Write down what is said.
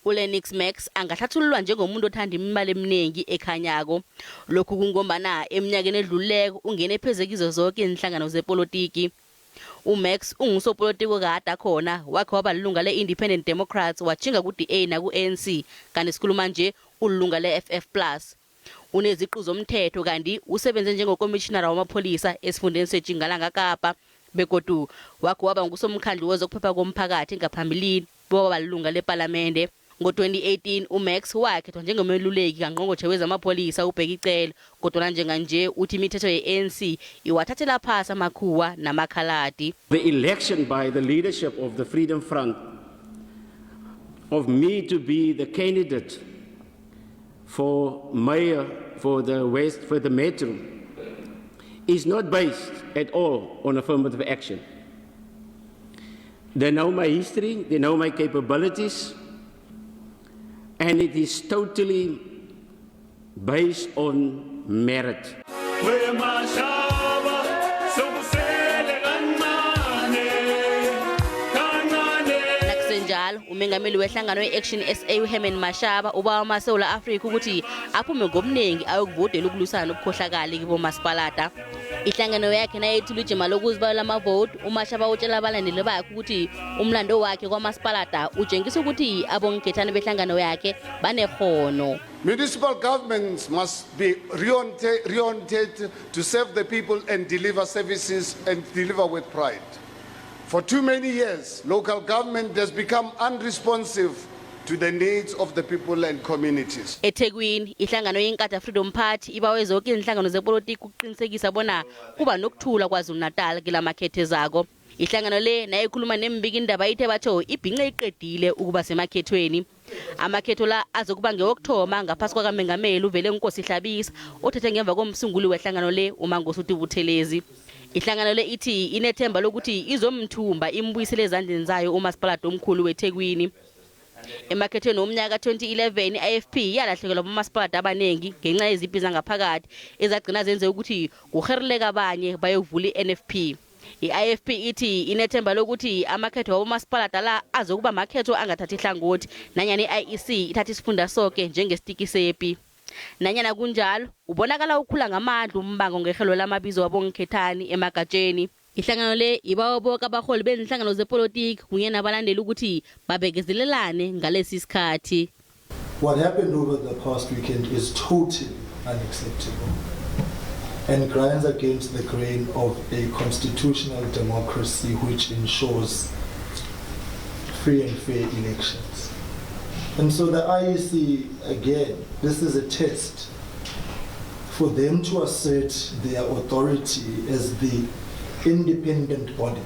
uLennit Max angahlathululwa njengomuntu othanda imibala eminingi ekhanyako. Lokhu kungombana eminyakeni edluleko ungene phezekizo zonke izinhlangano zepolotiki. uMax ungusopolitiki okade khona wakhe waba lilunga le-Independent Democrats wajinga ku-DA naku-ANC kanti sikhuluma nje ulunga le-FF+. Uneziqu zomthetho kanti usebenze njengokomishinara wamapholisa esifundeni seJingalanga Kapa begodu wakhe waba ngusomkhandlu wezokuphepha komphakathi ngaphambili waba lilunga leParlamente. Ngo-2018 uMax wakhethwa njengomeluleki kaNgqongqoshe wezamapholisa uBhekicelo kodwa njenganje uthi imithetho ye-ANC iwathathela phasi amakhuwa namakhaladi. The election by the leadership of the Freedom Front of me to be the candidate for mayor for the metro is not based at all on affirmative action. They know my history, they know my capabilities, and it is totally based on merit. Nazisenjalo umengameli wehlangano ye-Action SA uHerman Mashaba ubawa amaSewula Afrika ukuthi aphume ngobunengi ayokuvotela ukulusana ubukhohlakali kibomasipalata. Ihlangano yakhe nayethula ijima lokuzibala amavoti uMashaba utshela abalandeli bakhe ukuthi umlando wakhe kwamasipalata utshengisa ukuthi abongikhethani behlangano yakhe banekhono. Municipal governments must be reoriented to serve the people and deliver services and deliver with pride. For too many years, local government has become unresponsive to the needs of the people and communities. eThekwini ihlangano yeNkatha Freedom Party ibawe zonke izinhlangano zepolitiki ukuqinisekisa bona kuba nokuthula kwaZulu-Natal kilamakhetho ezako. Ihlangano le naye ikhuluma nembiki indaba ithe batho ibhinqe iqedile ukuba semakhethweni. Amakhetho la azokuba ngeokthoma ngaphasi kwakamengameli uvele inkosi Hlabisa othethe ngemva komsunguli wehlangano le uMangosuthu Buthelezi. Ihlangano le ithi inethemba lokuthi izomthumba imbuyisele ezandleni zayo umasipalata omkhulu weThekwini. Emakhethweni omnyaka 2011 iFP yalahlekelwa abamasipalata abanengi ngenxa yeziphi zangaphakathi ezagcina zenze ukuthi kuhereleka abanye bayovula iNFP. iIFP ithi inethemba lokuthi amakhetho wabomasipalata la azokuba amakhetho angathathi ihlangothi nanyana iIEC ithatha isifunda sonke njengesitiki sepi. Nanyana kunjalo ubonakala ukukhula ngamandla umbango ngehelo lamabizo wabongikhethani emagatsheni. Ihlangano le ibawa bonke abaholi bezinhlangano zepolitiki kunye nabalandeli ukuthi babekezelelane ngalesi sikhathi. What happened over the past weekend is totally unacceptable and grinds against the grain of a constitutional democracy which ensures free and fair elections. And so the IEC, again, this is a test for them to assert their authority as the independent body